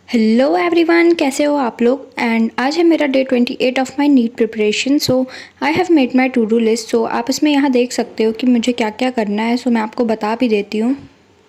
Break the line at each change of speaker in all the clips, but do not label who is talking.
Hello everyone, कैसे हो आप लोग। एंड आज है मेरा day 28 of my NEET preparation. So I have made my to do list. सो आप इसमें यहाँ देख सकते हो कि मुझे क्या क्या करना है। सो मैं आपको बता भी देती हूँ।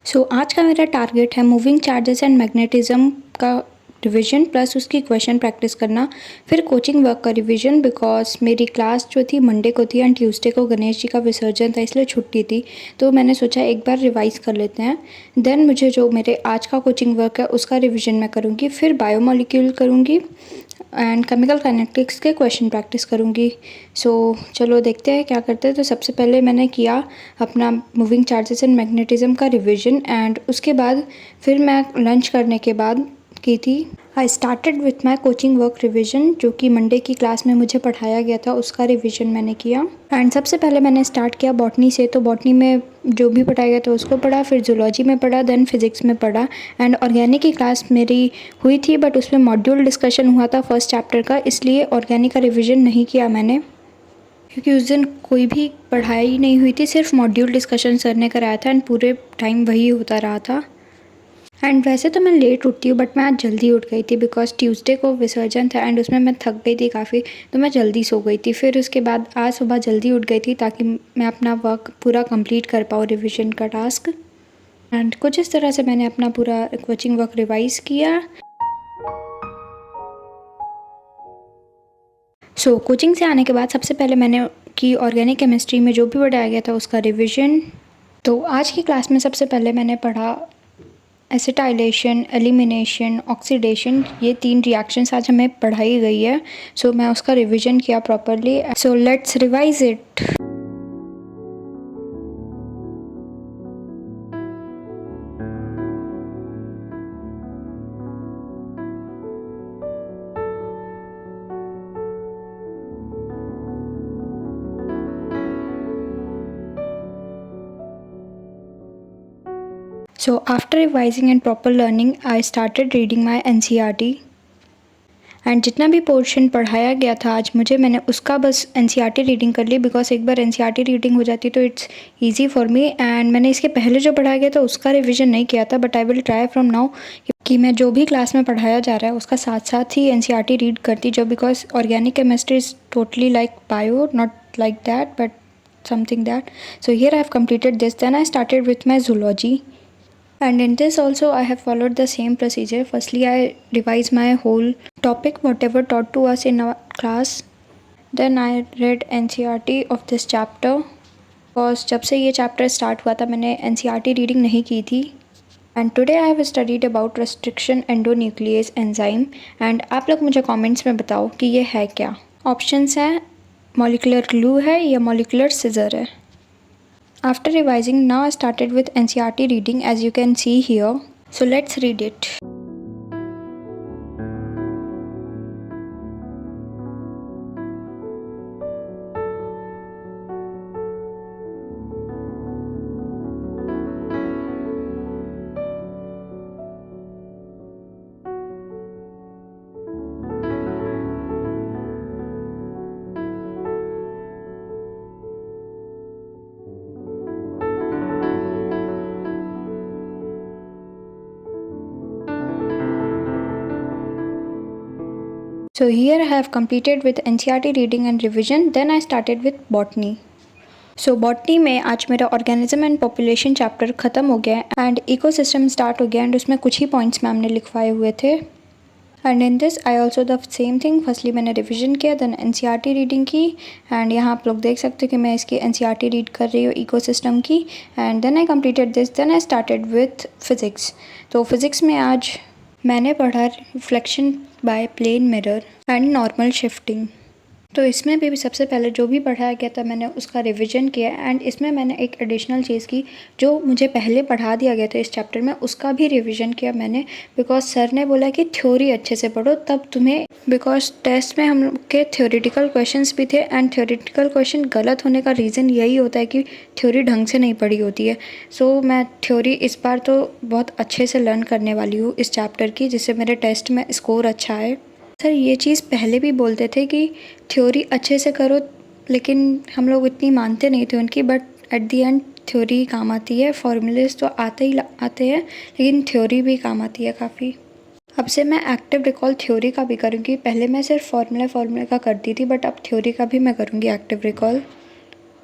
सो आज का मेरा टारगेट है मूविंग चार्जेस एंड मैग्नेटिज्म का रिवीजन प्लस उसकी क्वेश्चन प्रैक्टिस करना, फिर कोचिंग वर्क का रिवीजन बिकॉज मेरी क्लास जो थी मंडे को थी एंड ट्यूसडे को गणेश जी का विसर्जन था, इसलिए छुट्टी थी। तो मैंने सोचा एक बार रिवाइज कर लेते हैं। देन मुझे जो मेरे आज का कोचिंग वर्क है उसका रिवीजन मैं करूँगी, फिर बायोमोलिक्यूल करूँगी एंड केमिकल काइनेटिक्स के क्वेश्चन प्रैक्टिस करूँगी। सो चलो देखते हैं क्या करते हैं। तो सबसे पहले मैंने किया अपना मूविंग चार्जेस एंड मैग्नेटिज्म का रिवीजन एंड उसके बाद फिर मैं लंच करने के बाद की थी आई started with my coaching work revision, जो कि मंडे की क्लास में मुझे पढ़ाया गया था, उसका रिविज़न मैंने किया। एंड सबसे पहले मैंने स्टार्ट किया बॉटनी से। तो बॉटनी में जो भी पढ़ाया गया था उसको पढ़ा, फिर जूलॉजी में पढ़ा, देन फिज़िक्स में पढ़ा। एंड ऑर्गेनिक की क्लास मेरी हुई थी बट उसमें मॉड्यूल डिस्कशन हुआ था फर्स्ट चैप्टर का, इसलिए ऑर्गेनिक का रिविज़न नहीं किया मैंने, क्योंकि उस दिन कोई भी पढ़ाई नहीं हुई थी, सिर्फ मॉड्यूल डिस्कशन सर ने कराया था एंड पूरे टाइम वही होता रहा था। एंड वैसे तो मैं लेट उठती हूँ बट मैं आज जल्दी उठ गई थी बिकॉज ट्यूसडे को विसर्जन था एंड उसमें मैं थक गई थी काफ़ी, तो मैं जल्दी सो गई थी। फिर उसके बाद आज सुबह जल्दी उठ गई थी ताकि मैं अपना वर्क पूरा कंप्लीट कर पाऊँ, रिवीजन का टास्क। एंड कुछ इस तरह से मैंने अपना पूरा कोचिंग वर्क रिवाइज किया। सो कोचिंग से आने के बाद सबसे पहले मैंने की ऑर्गेनिक केमिस्ट्री में जो भी पढ़ाया गया था उसका रिविज़न। तो आज की क्लास में सबसे पहले मैंने पढ़ा एसिटाइलेशन, एलिमिनेशन, ऑक्सीडेशन, ये 3 रिएक्शंस आज हमें पढ़ाई गई है। सो मैं उसका रिवीजन किया properly. So let's revise it. So after revising and proper learning, I started reading my NCERT and जितना भी पोर्शन पढ़ाया गया था आज मुझे, मैंने उसका बस NCERT रीडिंग कर ली बिकॉज एक बार NCERT रीडिंग हो जाती तो it's easy for me. And मैंने इसके पहले जो पढ़ाया गया था उसका रिवीजन नहीं किया था, but I will try from now कि मैं जो भी क्लास में पढ़ाया जा रहा है उसका साथ साथ ही NCERT रीड करती जो, because organic chemistry is totally like bio, not like that but something that. So here I have completed this. Then I started with my zoology. And in this also I have followed the same procedure. Firstly I revised my whole topic, whatever taught to us in our class. Then I read NCERT of this chapter. Because जब से ये chapter start हुआ था मैंने NCERT reading नहीं की थी. And today I have studied about restriction endonuclease enzyme. And आप लोग मुझे comments में बताओ कि ये है क्या। Options हैं molecular glue है या molecular scissor है। After revising, now I started with NCERT reading as you can see here. So let's read it. So here I have completed with NCERT reading and revision. Then I started with botany. So botany में आज मेरा organism and population chapter ख़त्म हो गया and ecosystem start हो गया and उसमें कुछ ही पॉइंट्स मैम ने लिखवाए हुए थे। And in this I also the same thing, firstly मैंने रिविजन किया, देन NCERT रीडिंग की। एंड यहाँ आप लोग देख सकते हो कि मैं इसकी NCERT रीड कर रही हूँ इकोसिस्टम की। And then I completed this. Then I started with physics. तो फिज़िक्स में आज मैंने पढ़ा reflection by plane mirror and normal shifting. तो इसमें भी सबसे पहले जो भी पढ़ाया गया था मैंने उसका रिवीजन किया एंड इसमें मैंने एक एडिशनल चीज़ की, जो मुझे पहले पढ़ा दिया गया था इस चैप्टर में उसका भी रिवीजन किया मैंने, बिकॉज सर ने बोला कि थ्योरी अच्छे से पढ़ो तब तुम्हें, बिकॉज टेस्ट में हम के थ्योरेटिकल क्वेश्चंस भी थे एंड थ्योरेटिकल क्वेश्चन गलत होने का रीज़न यही होता है कि थ्योरी ढंग से नहीं पढ़ी होती है। सो मैं थ्योरी इस बार तो बहुत अच्छे से लर्न करने वाली हूँ इस चैप्टर की, जिससे मेरे टेस्ट में स्कोर अच्छा है। सर ये चीज़ पहले भी बोलते थे कि थ्योरी अच्छे से करो, लेकिन हम लोग इतनी मानते नहीं थे उनकी, but at the and theory काम आती है। फॉर्मूलेस तो आते हैं लेकिन थ्योरी भी काम आती है काफ़ी। अब से मैं एक्टिव रिकॉल थ्योरी का भी करूँगी। पहले मैं सिर्फ फार्मूले का करती थी, बट अब थ्योरी का भी मैं करूँगी active recall.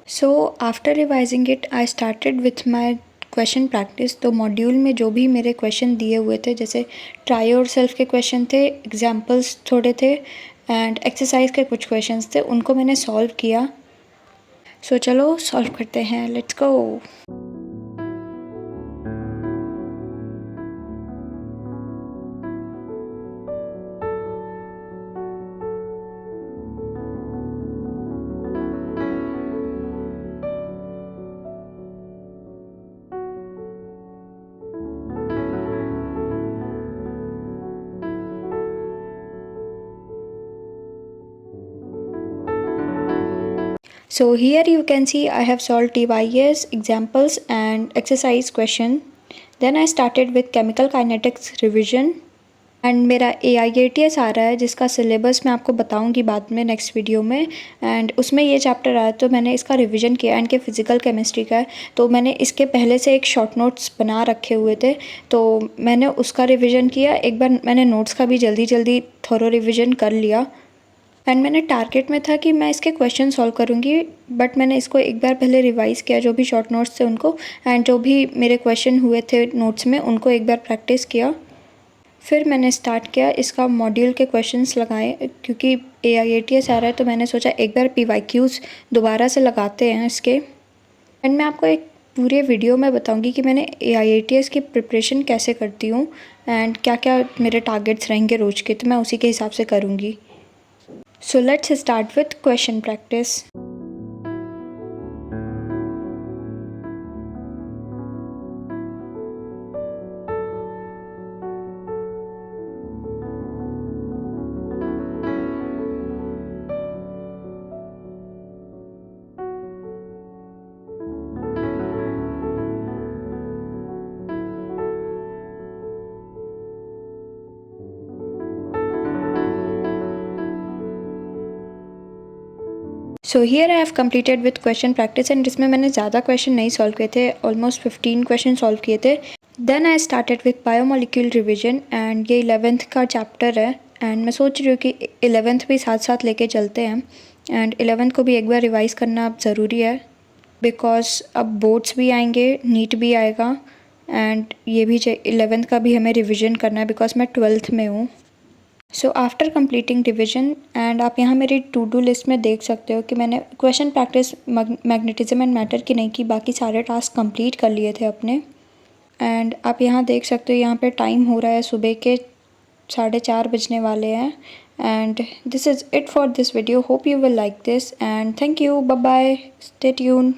So after revising it I started with my question practice. तो मॉड्यूल में जो भी मेरे क्वेश्चन दिए हुए थे, जैसे ट्राई योरसेल्फ के क्वेश्चन थे, एग्जाम्पल्स थोड़े थे एंड एक्सरसाइज के कुछ क्वेश्चंस थे, उनको मैंने सॉल्व किया। सो चलो सॉल्व करते हैं, let's go. So here you can see I have solved TYS, examples and exercise question. Then I started with chemical kinetics revision and मेरा AIATS आ रहा है, जिसका सिलेबस मैं आपको बताऊंगी बाद में नेक्स्ट वीडियो में। एंड उसमें ये चैप्टर आया तो मैंने इसका रिवीजन किया। एंड के फिज़िकल केमिस्ट्री का है, तो मैंने इसके पहले से एक शॉर्ट नोट्स बना रखे हुए थे, तो मैंने उसका रिवीजन किया। एक बार मैंने नोट्स का भी जल्दी जल्दी थोरो रिवीजन कर लिया। एंड मैंने टारगेट में था कि मैं इसके क्वेश्चन सॉल्व करूँगी, बट मैंने इसको एक बार पहले रिवाइज़ किया, जो भी शॉर्ट नोट्स थे उनको, एंड जो भी मेरे क्वेश्चन हुए थे नोट्स में उनको एक बार प्रैक्टिस किया। फिर मैंने स्टार्ट किया इसका मॉड्यूल के क्वेश्चंस लगाए, क्योंकि AIATS आ रहा है तो मैंने सोचा एक बार PYQs दोबारा से लगाते हैं इसके। एंड मैं आपको एक पूरे वीडियो में बताऊंगी कि मैंने AIATS की प्रिपरेशन कैसे करती हूँ एंड क्या क्या मेरे टारगेट्स रहेंगे रोज़ के, तो मैं उसी के हिसाब से करूँगी। So let's start with question practice. So here I have completed with question practice and इसमें मैंने ज़्यादा क्वेश्चन नहीं सॉल्व किए थे, ऑलमोस्ट 15 क्वेश्चन सॉल्व किए थे। Then I started with biomolecule revision and ये 11th का चैप्टर है। एंड मैं सोच रही हूँ कि 11th भी साथ साथ लेके चलते हैं। एंड 11th को भी एक बार रिवाइज़ करना ज़रूरी है, बिकॉज अब बोर्ड्स भी आएंगे, नीट भी आएगा, एंड ये भी 11th का भी हमें रिविज़न करना है, बिकॉज मैं 12th में हूँ। So after completing division, and आप यहाँ मेरी टू डू लिस्ट में देख सकते हो कि मैंने question practice magnetism and matter की नहीं की, बाकी सारे टास्क कंप्लीट कर लिए थे अपने। एंड आप यहाँ देख सकते हो, यहाँ पे टाइम हो रहा है सुबह के 4:30 बजने वाले हैं। And this is it for this video, hope you will like this and thank you, bye bye, stay tune.